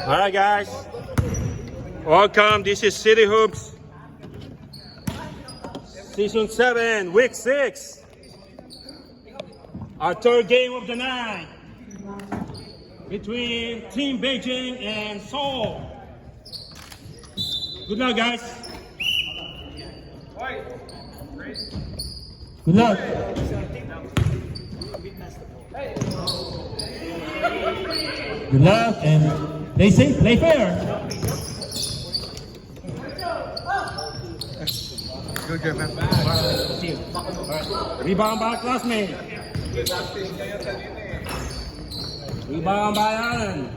Alright guys, welcome. This is City Hoops Season 7, Week 6. Our third game of the night between Team Beijing and Seoul. Good luck guys. Good luck. Good luck and play safe, play fair. Good game, man. Rebound by classmate. Rebound by Allen.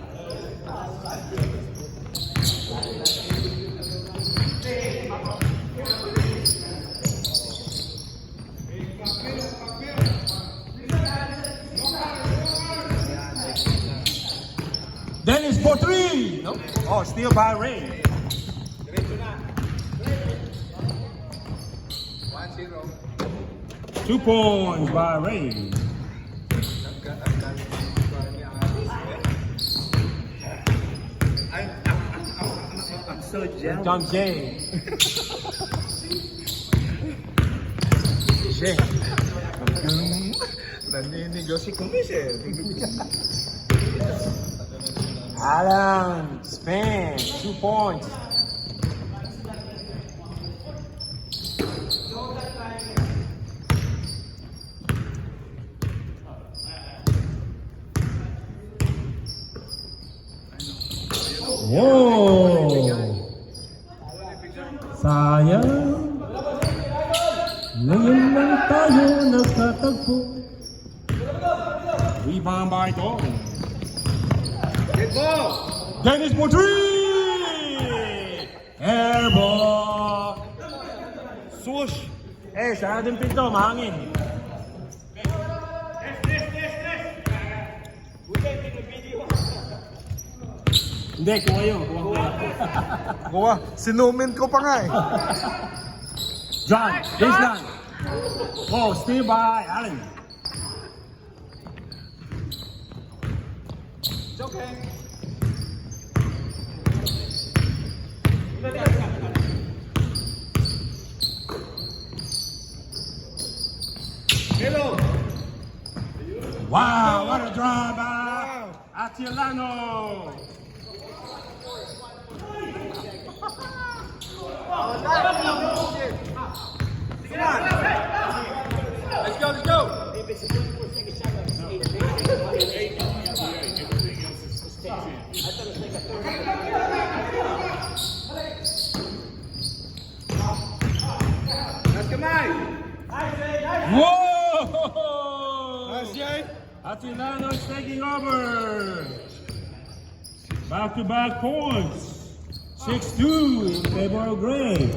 Dennis for three. Nope. Oh, steal by Ray. 2 points by Ray. I'm so jealous. John Jay. Jay. Naninigo si Kumisel. Allen, Spain, 2 points. Whoa! Sayang, ngayon lang tayo nagtatagpo. Rebound by Don. Dennis for three! Air ball! Swoosh! Eh, sarado yung pinto, mahangin. Hindi, kuha yun. Kuha, sinumin ko pa nga eh. John, baseline. Oh, steal by Allen. It's okay. Hello. Wow, what a drive by Atilano. Let's go, let's go. Let's go, Mike. Whoa! Nice, Jay. Atilano is taking over. Back-to-back points. 6-2 in favor of Gray.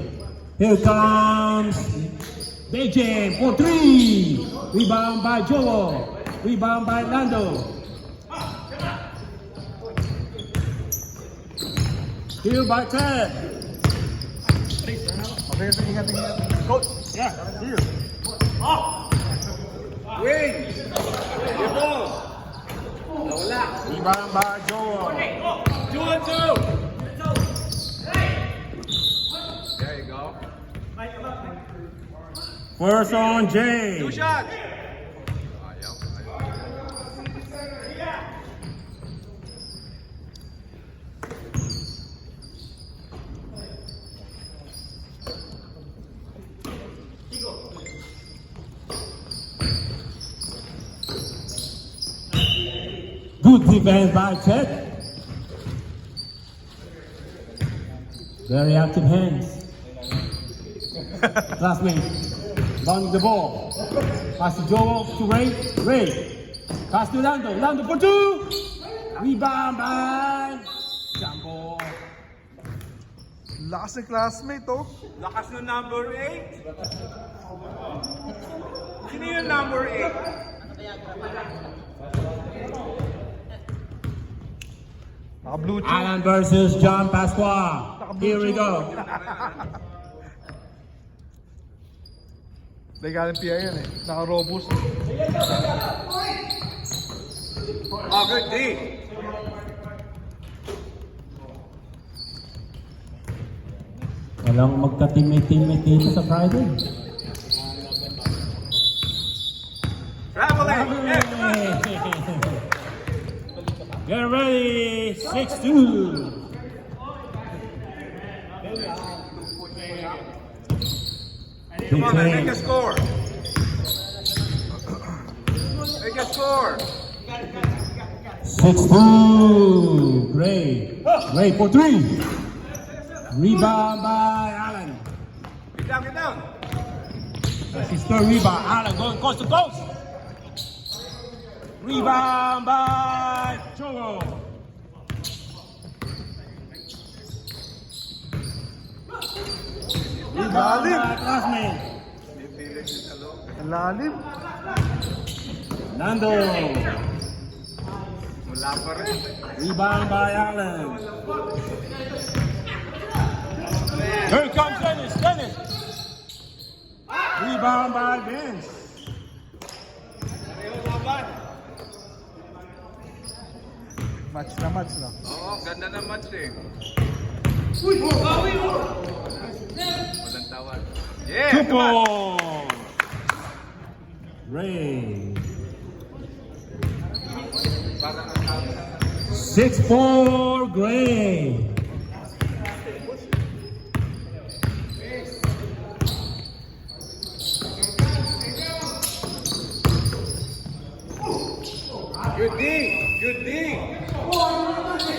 Here comes Beijing for three. Rebound by Joel. Rebound by Lando. Steal by Ted. Okay, ingat. Coach. Yeah, here. Wing. Your ball. Wala. Rebound by Joel. 2-2. There you go. First on Jay. 2 shots. Good defense by Ted. Very active hands. Classmate, running the ball. Pass to Joel, to Ray. Ray. Pass to Lando. Lando for two. Rebound by Jumbo. Lakas ng classmate, oh. Lakas ng number 8. Sino yung number 8? Naka-blue chew. Alan versus John Pasqua. Here we go. Legaling PI yan eh. Naka-robust. Oh, good D. Walang magka-teammate dito sa Friday. Traveling. Get ready, 6-2. Come on, man, make a score. Make a score. 6-2. Great. Great for 3. Rebound by Allen. Get down, get down. That's his third rebound. Allen going coast to coast. Rebound by Joel. Rebound Lalim. by classmate. Ang lalim. Nando. Wala pa rin. Rebound by Allen. Here comes Dennis. Dennis. Rebound by Vince. Match na match na. Oo, ganda ng match eh. Walang tawad. Yeah, 2 come on. points. Ray. 6-4 Gray. Good D. Good D.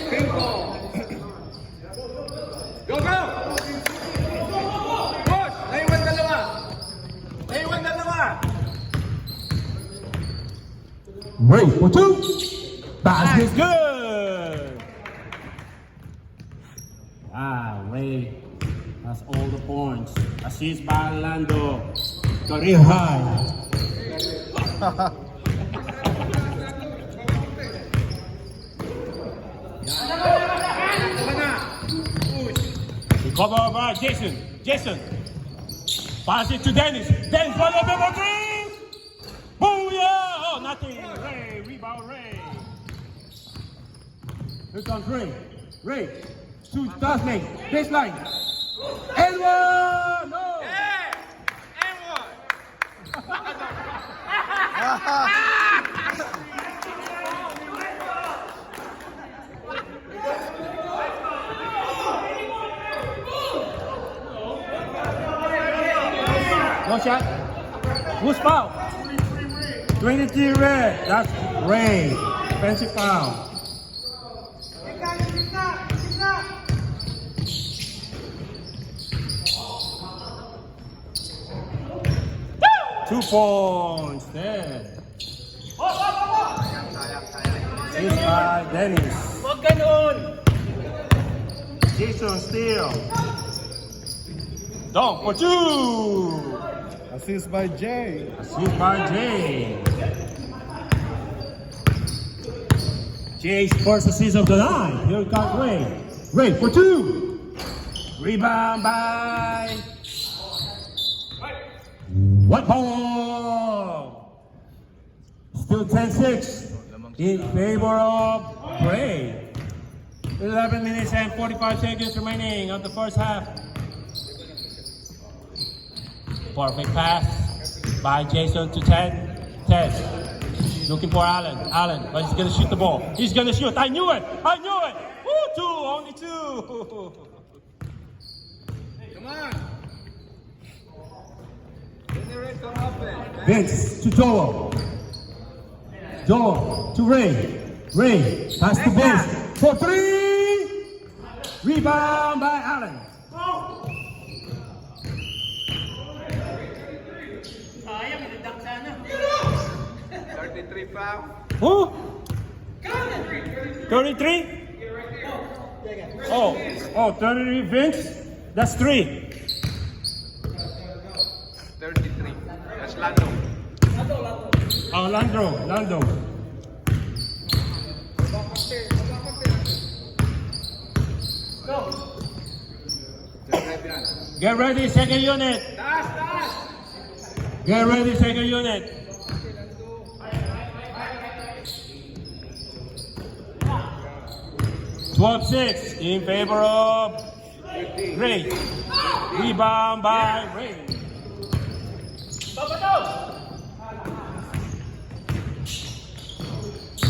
Bingo. Go, go. Push. Naiwan dalawa. Naiwan dalawa. Ray for 2. Basket good. Ray has all the points. Assist by Lando. Career high. Recover by Jason. Jason. Pass it to Dennis. Dennis for the number 3. Booyah! Oh, nothing. Ray. Rebound Ray. Here comes Ray. Ray. Shoots Dustin. Baseline. And one! No! Yeah. And one. No shot. Who's foul? 23 red. That's Ray. Offensive foul. Two points there. Six by Dennis. Huwag ganun. Jason steal. Dunk for 2. Assist by Jay. Assist by Jay. Jay's first assist of the night. Here comes Ray. Ray for 2. Rebound by White ball. Still 10-6 in favor of Gray. 11 minutes and 45 seconds remaining of the first half. Perfect pass by Jason to Ted. Ted looking for Allen. Allen, but he's gonna shoot the ball. He's gonna shoot. I knew it. I knew it. Woo, 2, only 2. Come on. Generate some offense. Vince to Joel. Joel to Ray. Ray pass to Vince for 3. Rebound by Allen. 33 foul. Who? 33? Oh, 33 Vince? That's 3. 33. That's Lando. Oh, Lando. Get ready, second unit. Taas, taas. Get ready, second unit. (12-6) in favor of Ray. Rebound by Ray.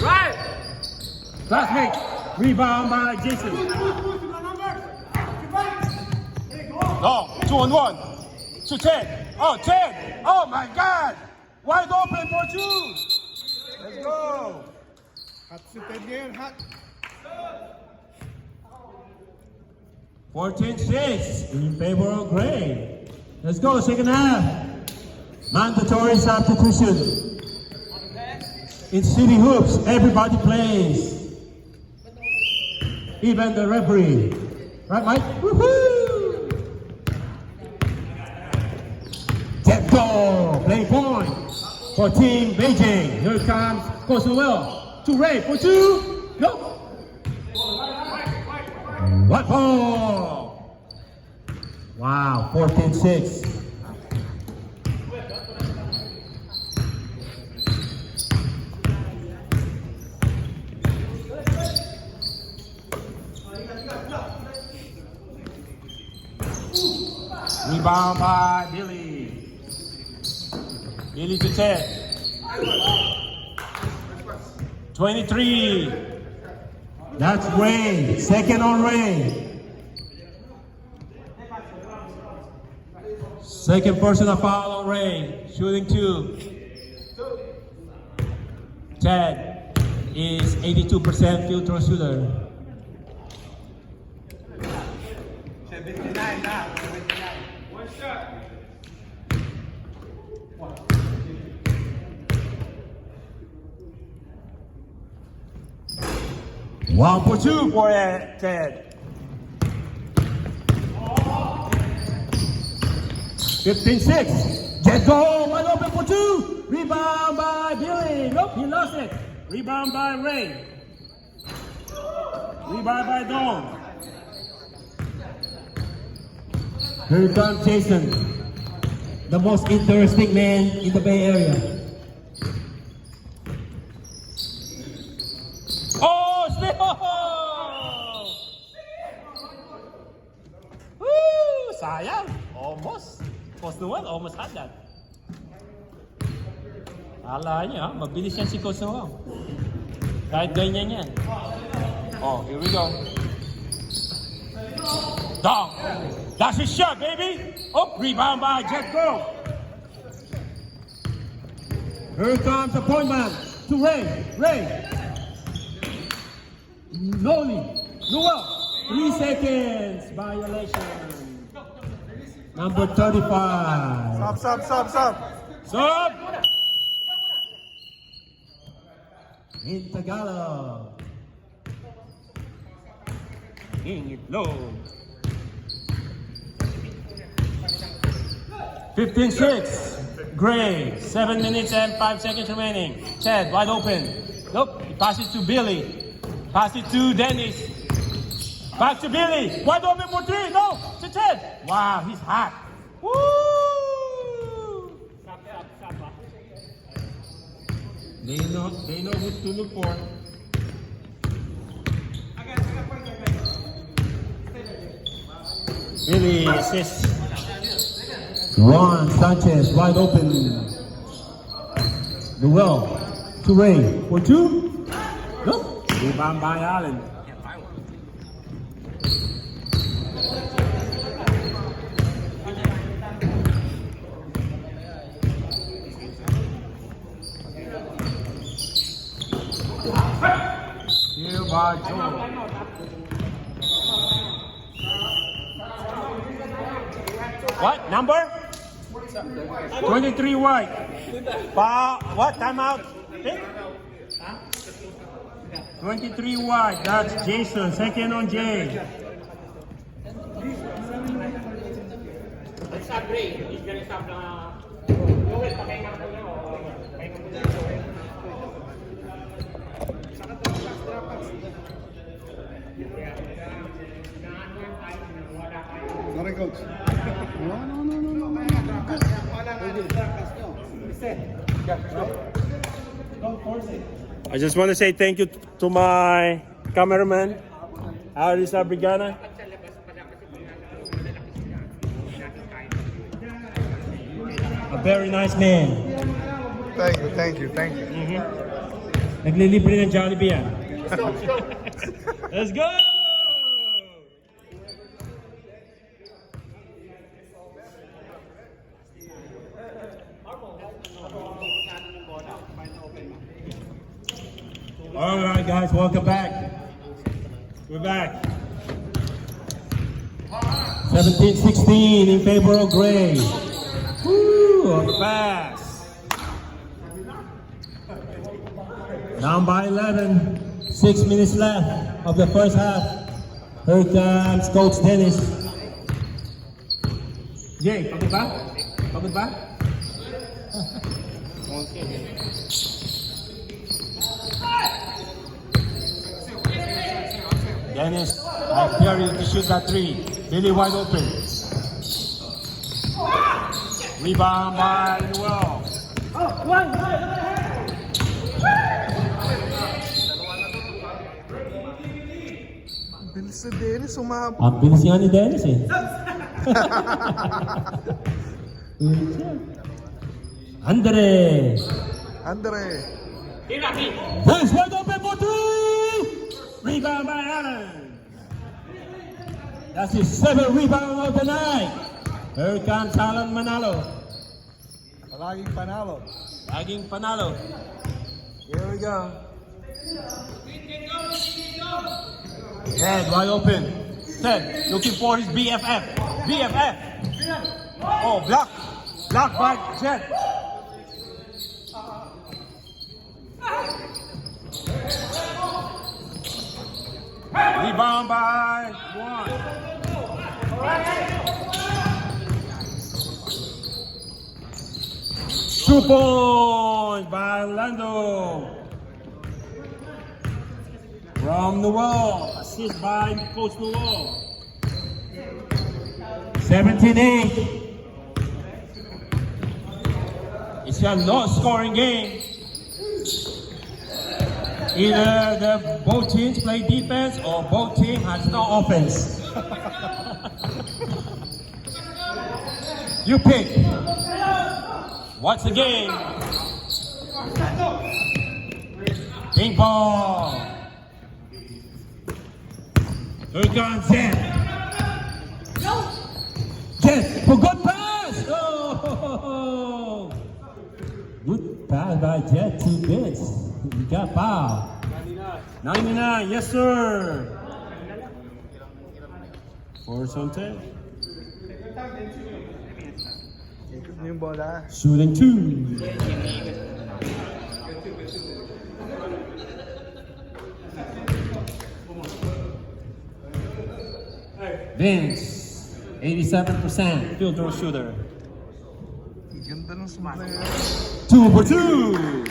Right. Classmate. Rebound by Jason. Long, 2-on-1. To Ted. Oh, Ted. Oh my God. Wide open for two. Let's go. Hot si Ted ngayon, hot. 14-6 in favor of Gray. Let's go, second half. Mandatory substitution. In City Hoops, everybody plays. Even the referee. Right, Mike? Woohoo! Get go! Play point for Team Beijing. Here comes Coach Noel. To Ray for two. Nope. What ball? Wow, 14-6. Rebound by Billy. Billy to Ted. 23. That's Ray. Second on Ray. Second personal foul on Ray. Shooting two. Ted is 82% field throw shooter. 79 na. 79. One shot. One for two for Ted. 15-6. Get go. Wide open for two. Rebound by Billy. Nope, he lost it. Rebound by Ray. Rebound by Dawn. Here comes Jason, the most interesting man in the Bay Area. Oh, steal! Woo! Sayang! Almost. Coach Noel almost had that. Akala niya, mabilis yan si Coach Noel. Kahit ganyan yan. Oh, here we go. Dong! That's his shot, baby! Oh, rebound by Jet Go. Here comes the point man to Ray. Ray. Noli. Noel. 3 seconds. Violation. Number 35. Sub. Sub. In Tagalog. King it low. 15-6. Gray. 7 minutes and 5 seconds remaining. Ted, wide open. Nope. He passes to Billy. Pass it to Dennis. Back to Billy. Wide open for three. No. To Ted. Wow, he's hot. Woo! They know who to look for. Billy assists. Juan Sanchez wide open. Noel to Ray for two. Nope. Rebound by Allen. Here by Joe. What number? 23 white. What timeout? 23 white. That's Jason. Second on Jay. Let's stop Ray. He's gonna stop Sorry, coach. No. I just want to say thank you to my cameraman, Aris Abrigana. A very nice man. Thank you. Naglilibre ng Jollibee yan. Let's go! All right, guys, welcome back. We're back. 17-16 in favor of Gray. Woo, fast. Down by 11. 6 minutes left of the first half. Here comes Coach Dennis. Jay, pagod ba? Pagod ba? Dennis, I dare you to shoot that three. Really wide open. Rebound by Noel. Bilis na Dennis, umabot. Ang bilis nga ni Dennis eh. Andre. Dennis wide open for three. Rebound by Allen. That's his 7th rebound of the night. Here comes Alan Manalo. Laging panalo. Laging panalo. Here we go. Ted wide open. Ted looking for his BFF. BFF. Oh, block. Block by Jet. Rebound by one. 2 points by Lando. From Noel, assist by Coach Noel. 17-8. It's a low-scoring game. Either both teams play defense or both teams has no offense. You pick. What's the game? Ping pong. Here comes Jet. Jet for good pass. Oh, good pass by Jet. 2 bits. You got foul. 99. Yes, sir. For something. Yung bola. Shooting 2. Vince, 87% field goal shooter. Ganda ng sumplay. 2 for 2.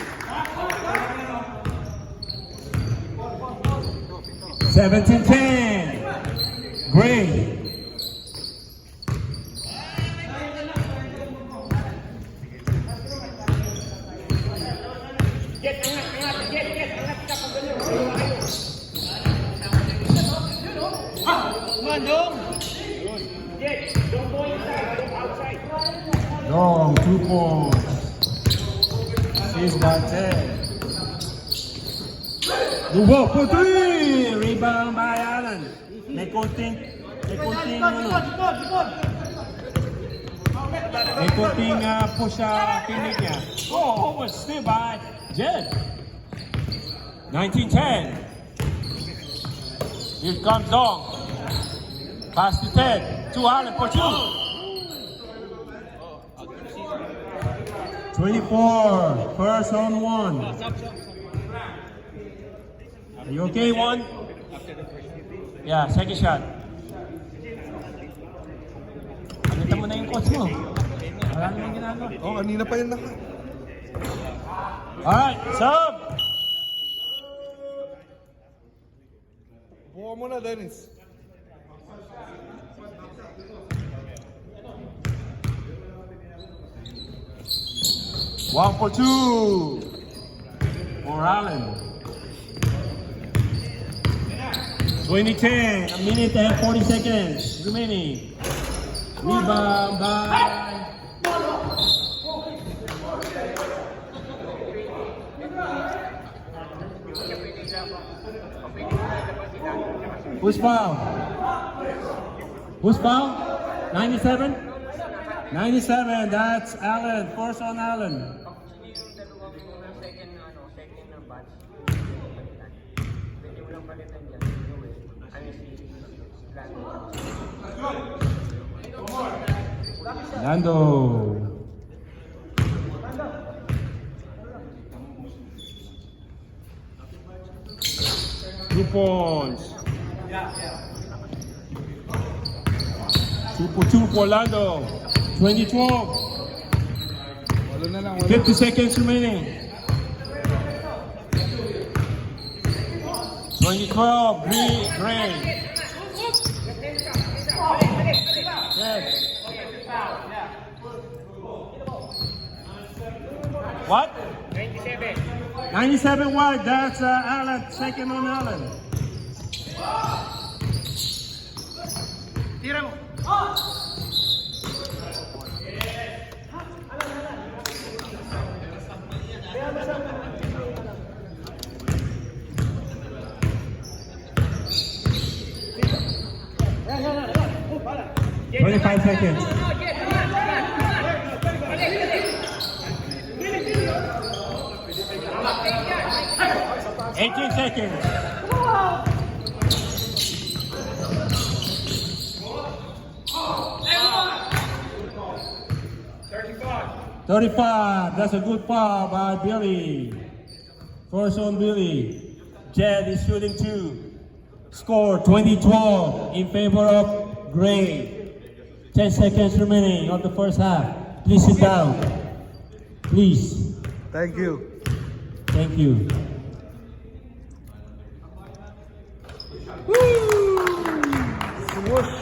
17-10. Gray. Long 2 points. 6 by 10. Dugo for 3. Rebound by Allen. May konting push tinig niya. Oh, was still by Jed. 19-10. Here comes Dong. Pass to Ted. To Allen for 2. 24. First on 1. Are you okay, 1? Yeah, second shot. Pagkita mo na yung coach mo. Wala naman ginagawa. Oh, kanina pa yun naka. Alright, sub! Buka mo na, Dennis. 1 for 2 for Allen. 20-10, a minute and 40 seconds remaining. Rebound by who's foul? Who's foul? 97? 97, that's Allen. Force on Allen. Lando. 2 points. 2 for 2 for Lando. 2012. Wala na lang, wala. 50 seconds remaining. 2012, Gray. Yes. What? 97. 97 wide, that's Allen, second on Allen. Tira mo. Yeah. 25 seconds. 18 seconds. $35. That's a good foul by Billy. Force on Billy. Jed is shooting 2. Score 20-12 in favor of Gray. 10 seconds remaining of the first half. Please sit down. Please. Thank you. Thank you. Swoosh.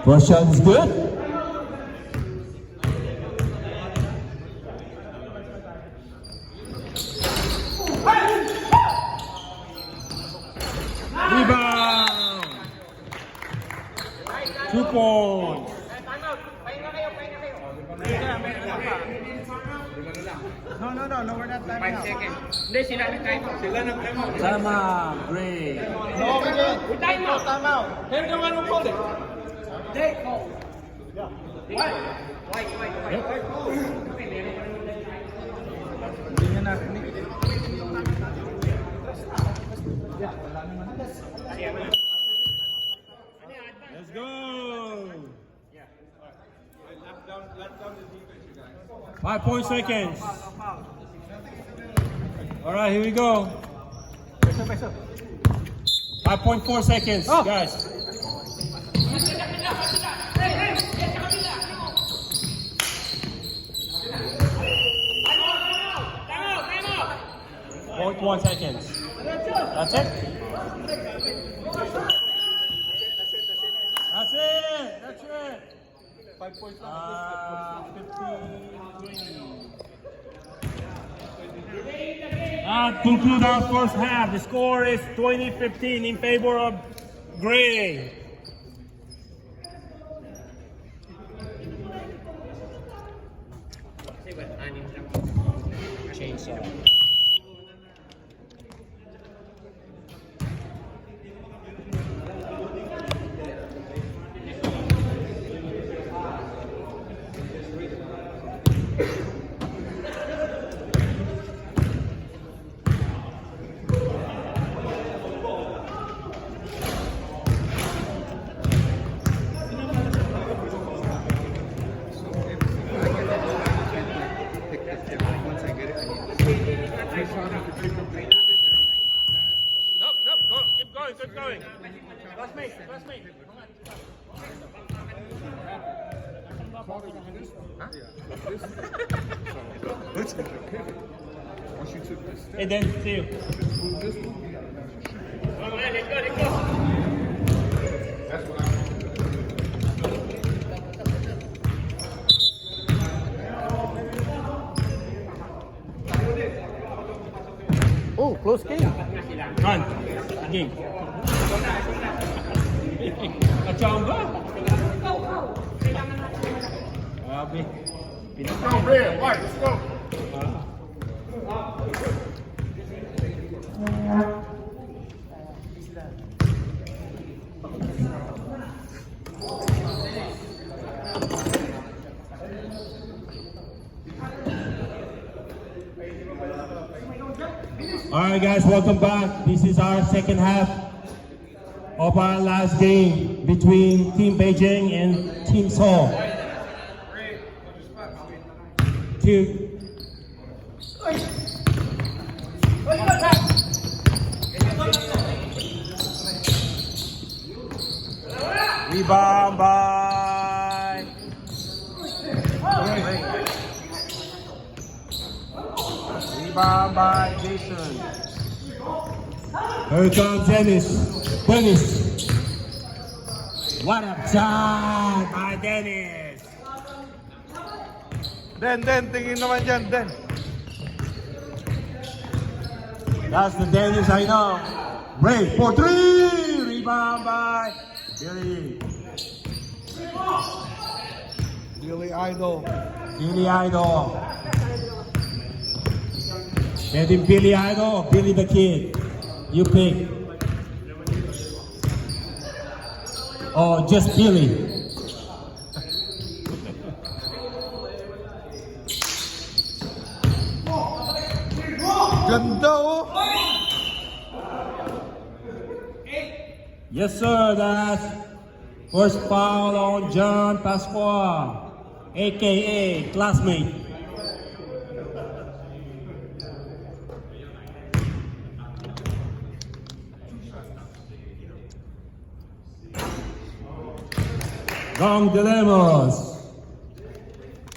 First shot is good. Rebound. 2 points. Pahinga kayo. No, we're not timing 5 out. seconds. Hindi, sila nag-time out. Sila nag-time out. Sama, Gray. No, we're good. We're time out. Time out. Here ka nga nung call eh. Jake, call. Why? Hindi nga natin. Let's go. 5 seconds. All right, here we go. 5.4 seconds, guys. Point 1 seconds. That's it. That's it. That's it. 5 points 15. That concludes our first half. The score is 20-15 in favor of Gray. Chainsaw. Nope, go, keep going. Classmate. Hey, then, see you. Let's go. Game. Kachamba. Grabe. Let's go, red, white, let's go. Alright guys, welcome back. This is our second half of our last game between Team Beijing and Team Seoul. Rebound by Rebound by Jason. Here comes Dennis. What a shot by Dennis. Den, tingin naman dyan, Den. That's the Dennis I know. Ray for three. Rebound by Billy. Billy Idol. Billy Idol. Getting Billy Idol, Billy the Kid. You pick. Oh, just Billy. Ganda oh. Yes, sir. That's first foul on John Pasqua, aka classmate. Wrong dilemmas.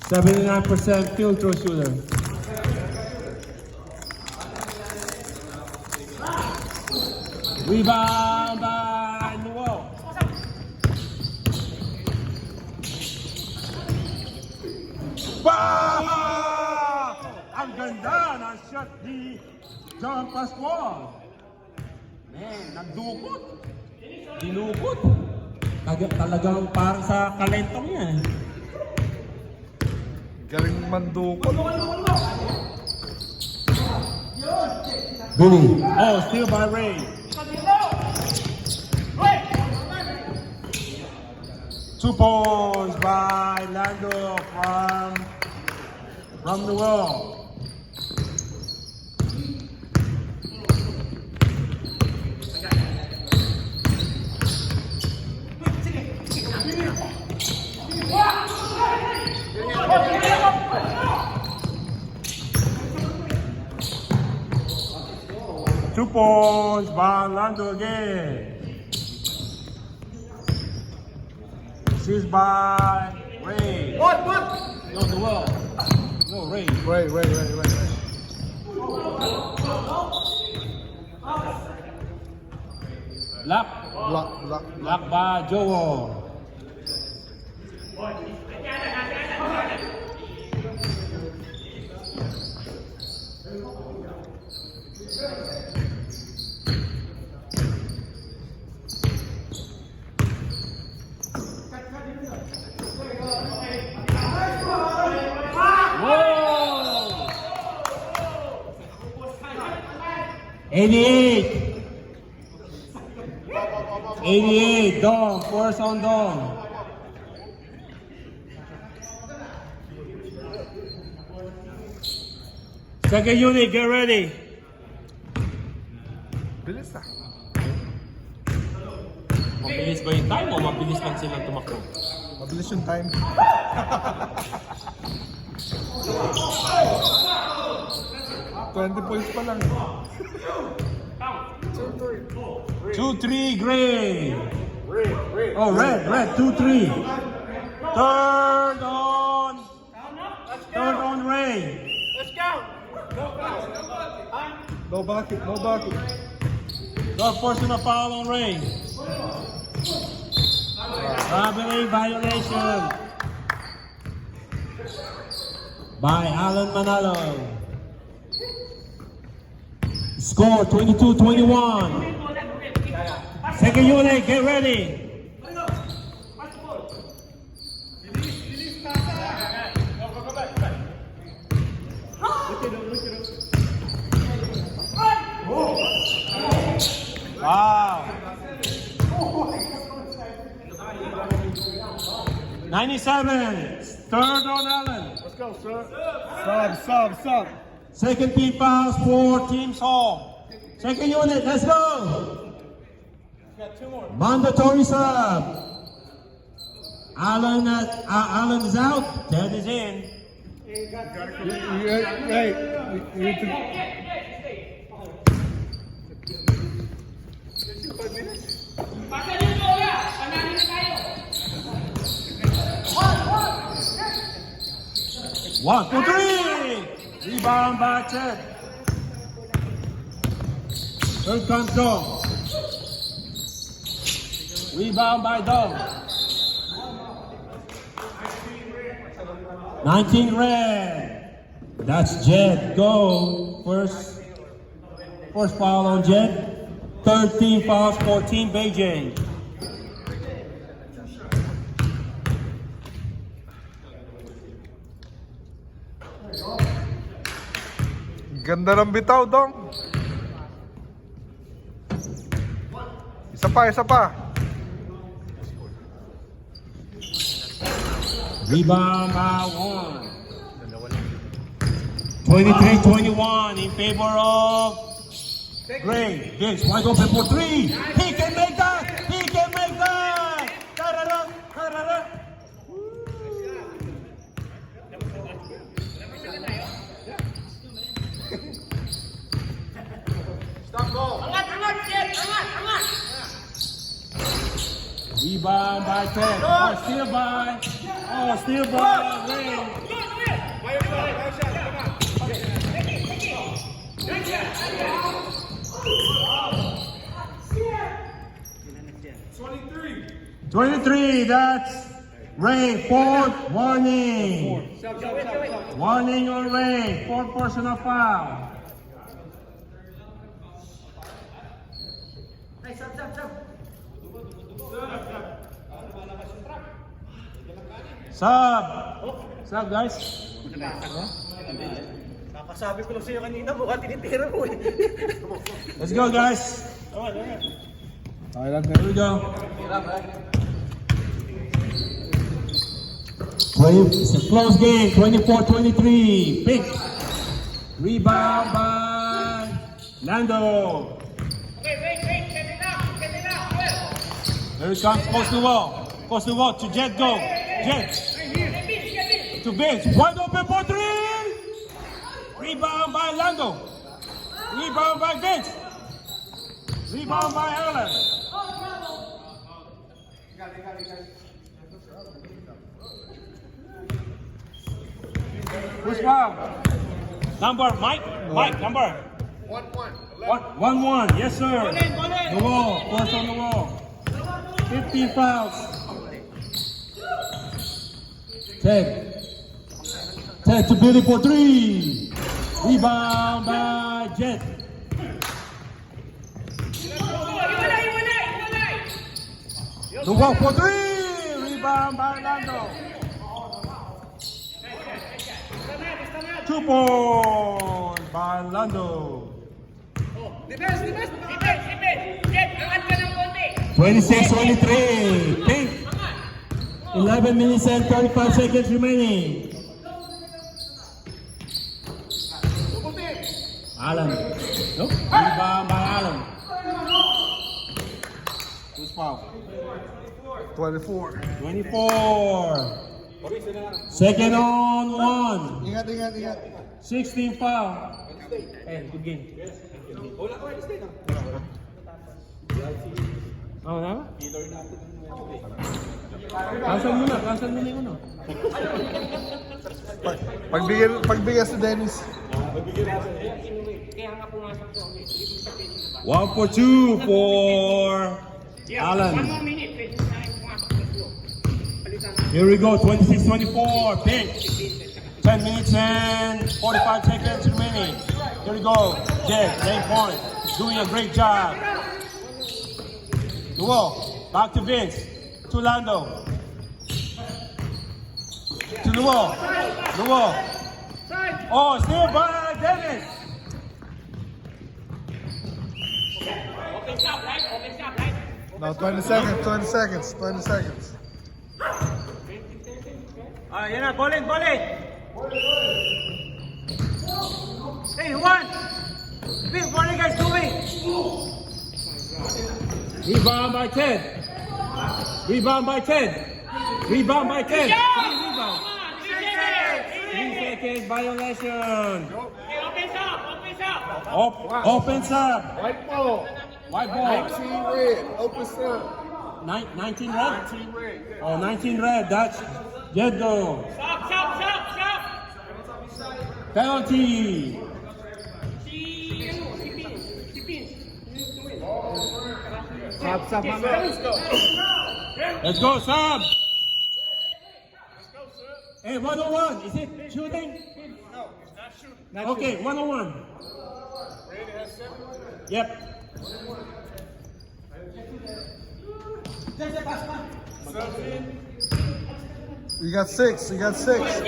79% field throw shooter. Rebound by Noel. Wow! Ang ganda ng shot ni John Pascual. Man, nagdukot. Dinukot. Talagang parang sa kalentong niya. Galing mandukot. Billy. Oh, steal by Ray. 2 points by Lando from the wall. Two points by Lando again. This is by Ray. What? No, the wall. No, Ray. Ray. Lock. Lock by Joel. Whoa! 88, Dom, force on Dom. Second unit, get ready. Bilis ah. Mabilis ba yung time o mabilis lang silang tumakbo? Mabilis yung time. $20 points pa lang. 2-3, Gray. Oh, red, 2-3. Third on Ray. Let's go. No bucket. Third personal foul on Ray. Robbery violation by Alan Manalo. Score 22-21. Second unit, get ready. Wow. 97. Third on Allen. Let's go, sir. Sub. Second team fouls for teams home. Second unit, let's go. Mandatory sub. Allen is out. Ted is in. Pasa yung bola! Panahin na tayo! 1, 2, 3. Rebound by Ted. Third comes Dong. Rebound by Dong. 19 red. That's Jed. Go. First foul on Jed. 13 fouls, 14 Beijing. Ganda ng bitaw, Dong. Isa pa. Rebound by 1. 23-21 in favor of Gray. Vince wide open for 3. He can make that. Ta-da-da. Angat, Jen! Angat! Rebound by 10. Steal by Gray. $23, that's Ray, fourth warning. Warning on Ray, fourth personal foul. Sub guys. Nakasabi ko lang sa'yo kanina, mukha tinitira mo eh. Let's go guys. Here we go. It's a close game, 24-23. Pick. Rebound by Lando. Okay, wait, set it up, well. Here it comes, close to wall, to Jet, go. Jet, to Vince, wide open for 3. Rebound by Lando. Rebound by Vince. Rebound by Allen. Who's foul? Number, Mike, number. 1-1. Yes, sir. The wall. First on the wall. 15 fouls. Ted to Billy for 3. Rebound by Jet. The wall for 3. Rebound by Lando. 2 points by Lando. Defense! Jen, angat ka ng konti! 26-23. Pink. 11 minutes and 35 seconds remaining. Allen. Nope. Rebound by Allen. Who's foul? 24. 24. Second on 1. Ingat. 16 foul. Good game. Oh, na? Cancel muna yung ano. Pagbigyan si Dennis. 1 for 2 for Allen. 1 more minute, please. Here we go, 26-24, Pink. 10 minutes and 45 seconds remaining. Here we go, Jed, same point. Doing a great job. The wall. Back to Vince. To Lando. To the wall. The wall. Oh, still by Dennis. Open shot, right? Open shot, right? Now 20 seconds, 20 seconds, 20 seconds. Yan na, ball in, ball in. Hey, one. Vince, what are you guys doing? Rebound by 10. Rebound by 10. Rebound by 10. Rebound. 3 seconds violation. Hey, open shot, open shot. Open sub. White ball. White ball. 19 red. Open sub. 19 red? 19 red. Yeah. Oh, 19 red. That's Jeddo. Stop, stop, stop, stop. Penalty. Stop, my man. Let's go. Let's go, sub. Hey, 101. Is it shooting? No, it's not shooting. Okay, 101. Randy has 7. Yep. You got 6, you got 6.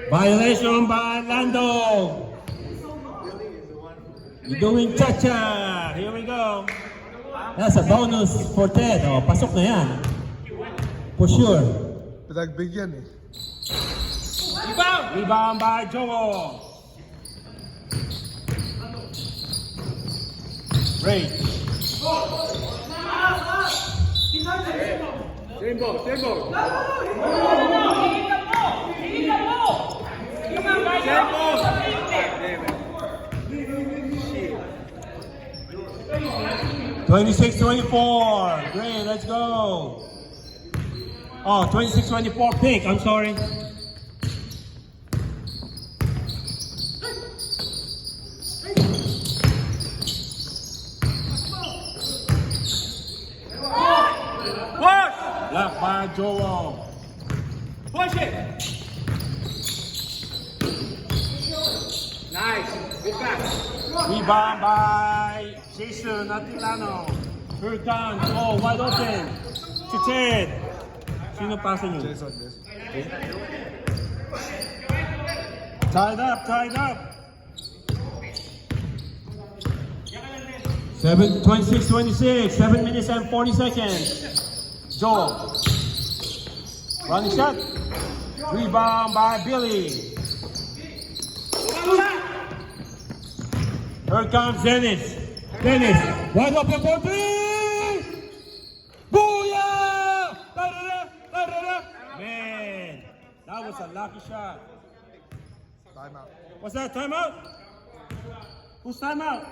Violation by Lando. You're doing cha-cha. Here we go. That's a bonus for Ted. Oh, pasok na yan. For sure. Pinagbigyan eh. Rebound. Rebound by Joel. Great. Same ball, same ball. Same ball. Damn it. 26-24. Great, let's go. Oh, 26-24 pink. I'm sorry. Push! Left by Joel. Push it! Nice. Good pass. Rebound by Jason Atilano. Here comes. Oh, wide open. To Ted. Sino pasa niyo? Jason, this. Tied up, tied up. 26-26. 7 minutes and 40 seconds. Joel. Running shot. Rebound by Billy. Here comes Dennis. Dennis, wide open for 3! Booyah! Da-da-da, da-da-da. Man, that was a lucky shot. Timeout. What's that, timeout? Who's timeout?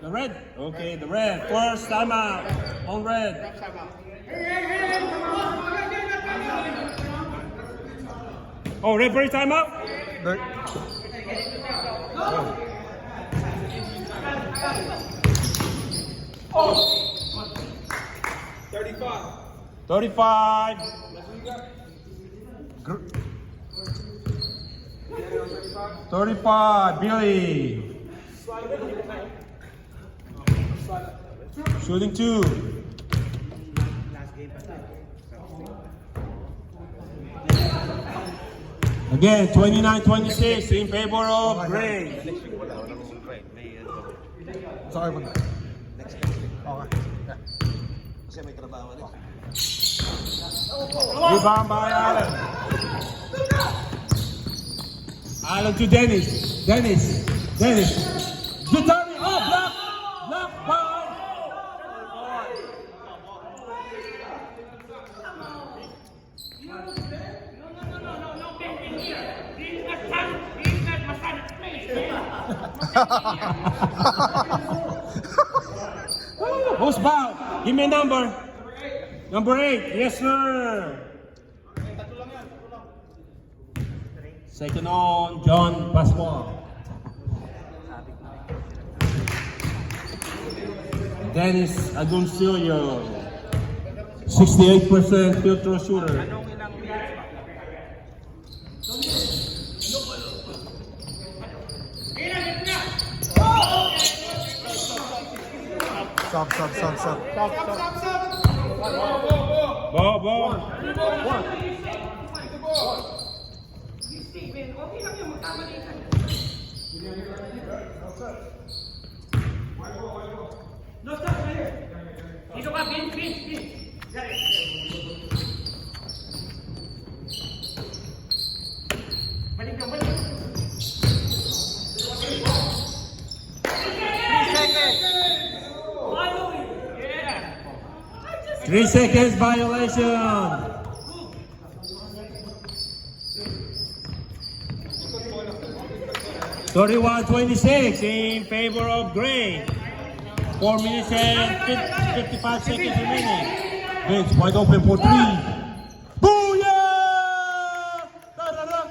The red? Okay, the red. First timeout on red. Oh, referee timeout? There. 35. Gr- 35, Billy. Shooting 2. Again, 29-26 in favor of Gray. Sorry for that. Okay. Rebound by Allen. Allen to Dennis. Dennis. Good timing. Oh, block. Block by. Who's foul? Give me a number. Number 8. Yes, sir. Second on, John Pascual. Dennis Agoncillo. 68% field throw shooter. Stop. Ball. No, stop right here. Dito ka, Vin. Got it. Balik ka. 3 seconds violation. (31-26) in favor of Gray. 4 minutes and 55 seconds remaining. Vince wide open for 3. Booyah! Ta-da-da!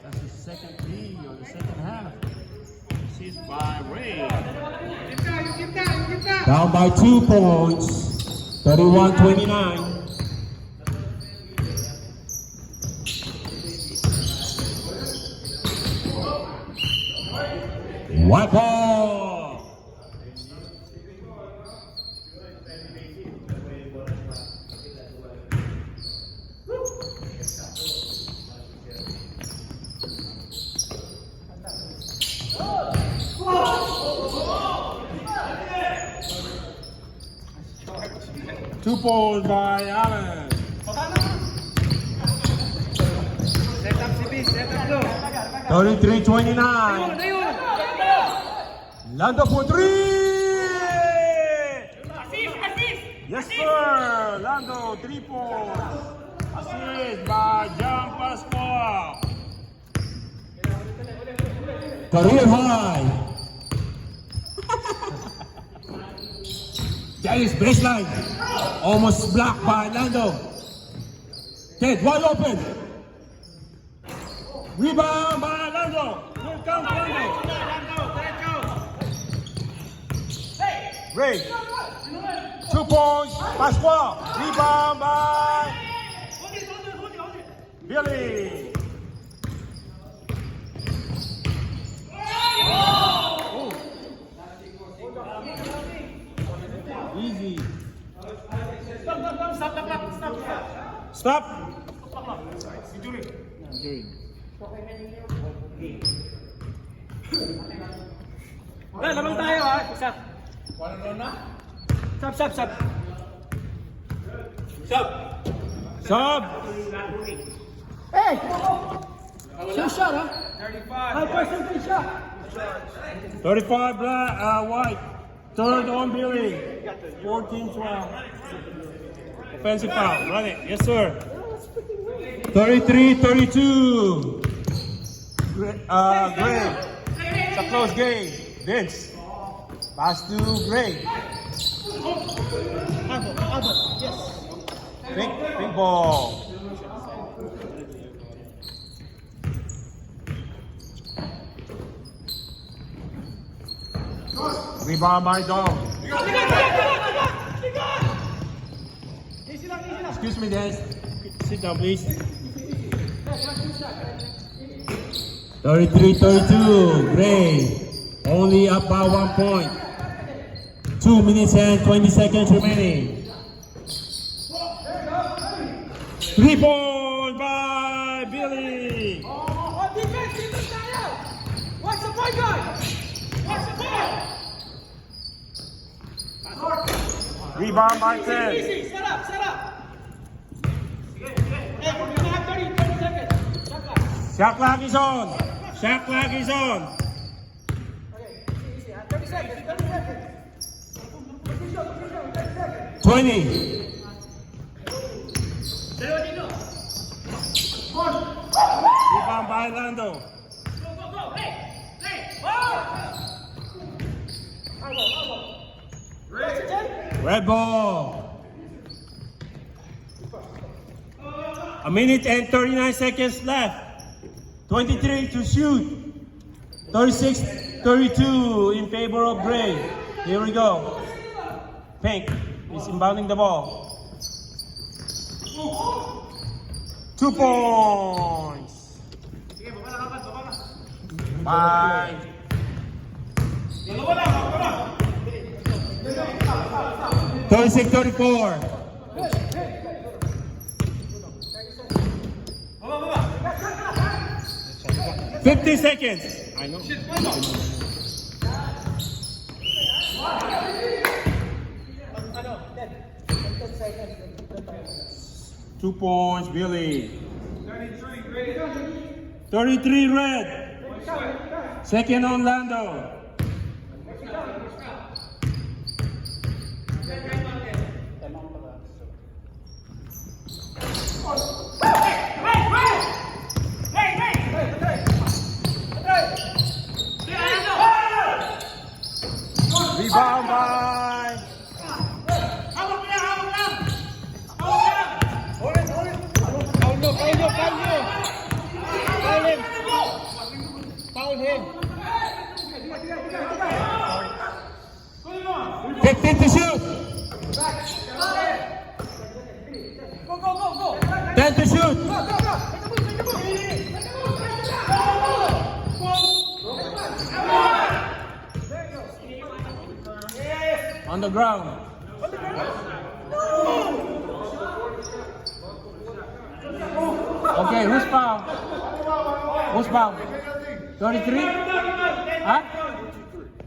That's the second three or the second half. Assist by Ray. Down by 2 points. 31-29. White ball. Two balls by Allen. Set up si Bis, set up low. 33-29. Lando for 3. Assist. Yes, sir. Lando, 3 points. Assist by John Pascual. Career high. That is baseline. Almost blocked by Lando. Ted, wide open. Rebound by Lando. Here comes Lando. Ray. 2 points. Pascual. Rebound by Billy. Oh. Easy. Stop. Injury. Lamang tayo ha. Stop. Stop. Sub. Hey! Sure shot, huh? 35. High percentage shot. 35 black, white. Third on Billy. 14-12. Offensive foul. Run it. Yes, sir. 33-32. Gray. It's a close game. Vince. Pass to Gray. Big ball. Rebound by Dom. Excuse me, Dennis. Sit down, please. 33-32. Gray. Only up by 1 point. 2 minutes and 20 seconds remaining. 3 points by Billy. On defense, watch the point guard. Watch the ball. Rebound by 10. Easy. Set up. Hey, we're gonna have 30 seconds. Shot clock is on. 30 seconds. 20. Rebound by Lando. Go. Hey. Red ball. A minute and 39 seconds left. 23 to shoot. 36-32. 32 in favor of gray. Here we go. Pink is inbounding the ball. 2 points. Bye. 36-34. 50 seconds. I know. Two points, Billy. 33 red. Second on Lando. Rebound by Foul him. 15 to shoot. 10 to shoot. On the ground. Okay, who's foul? Who's foul? 33? Huh?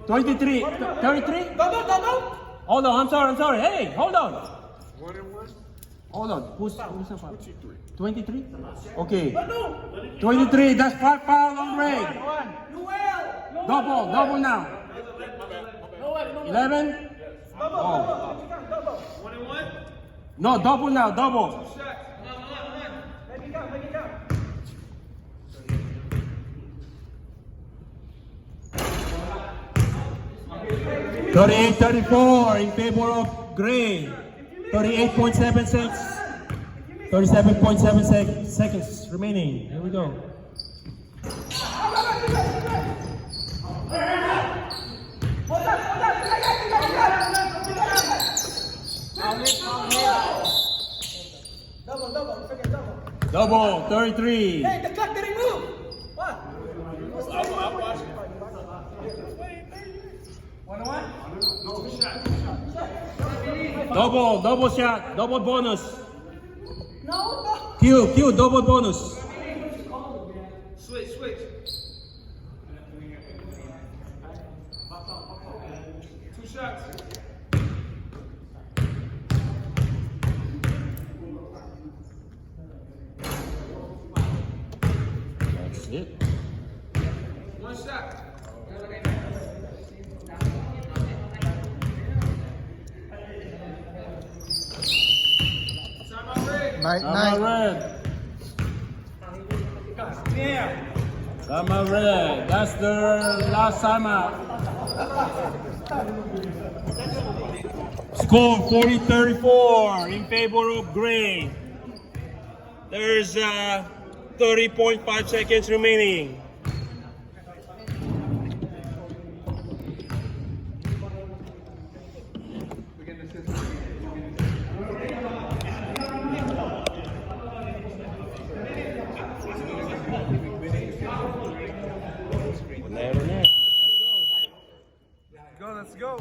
23? 33? Hold on, I'm sorry. Hey, hold on. Hold on. Who's the foul? 23? Okay. 23, that's 5 foul on Ray. Double now. 11? Oh. No, double now, double. Thirty-eight, 34 in favor of Gray. 38.76. 37.7 seconds remaining. Here we go. Double, 33. Hey, the clock didn't move. What? Double shot, double bonus. No. Q, double bonus. Switch. Two shots. That's it. One shot. Night, Come night. on, Red. Come on, Red. That's the last time out. Score 40-34 in favor of Gray. There's 30.5 seconds remaining. Never know. Let's go.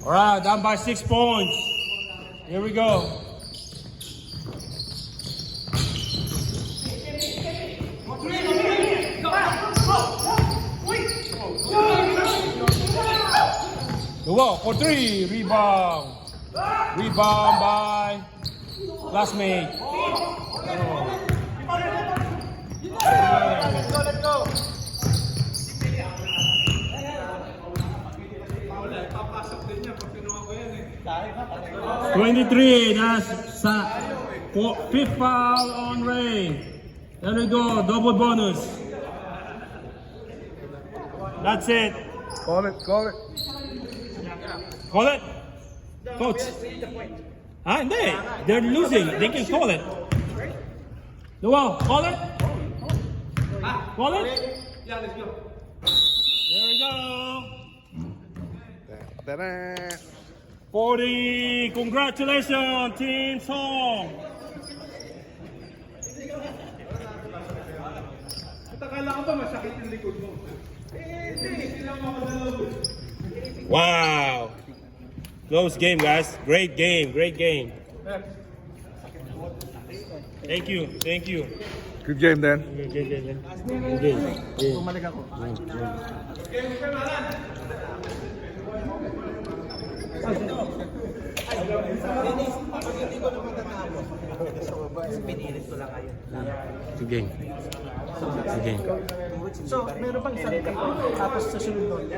All right, down by 6 points. Here we go. The wall for 3. Rebound. Rebound by classmate. Let's go. 23, that's fifth foul on Ray. There we go, double bonus. That's it. Call it, call it. Call it. Coach. Ah, hindi. They're losing. They can call it. Noel, call it. Call it. Yeah, let's go. There we go. Ta-da! 40. Congratulations, Team Song. Akala ko ba masakit yung likod mo? Hindi lang makadalaw. Wow. Close game, guys. Great game. Great game. Thank you. Thank you. Good game, Dan. Bumalik ako. Good game. Good game. So, meron pang isang tapos sa sunod doon.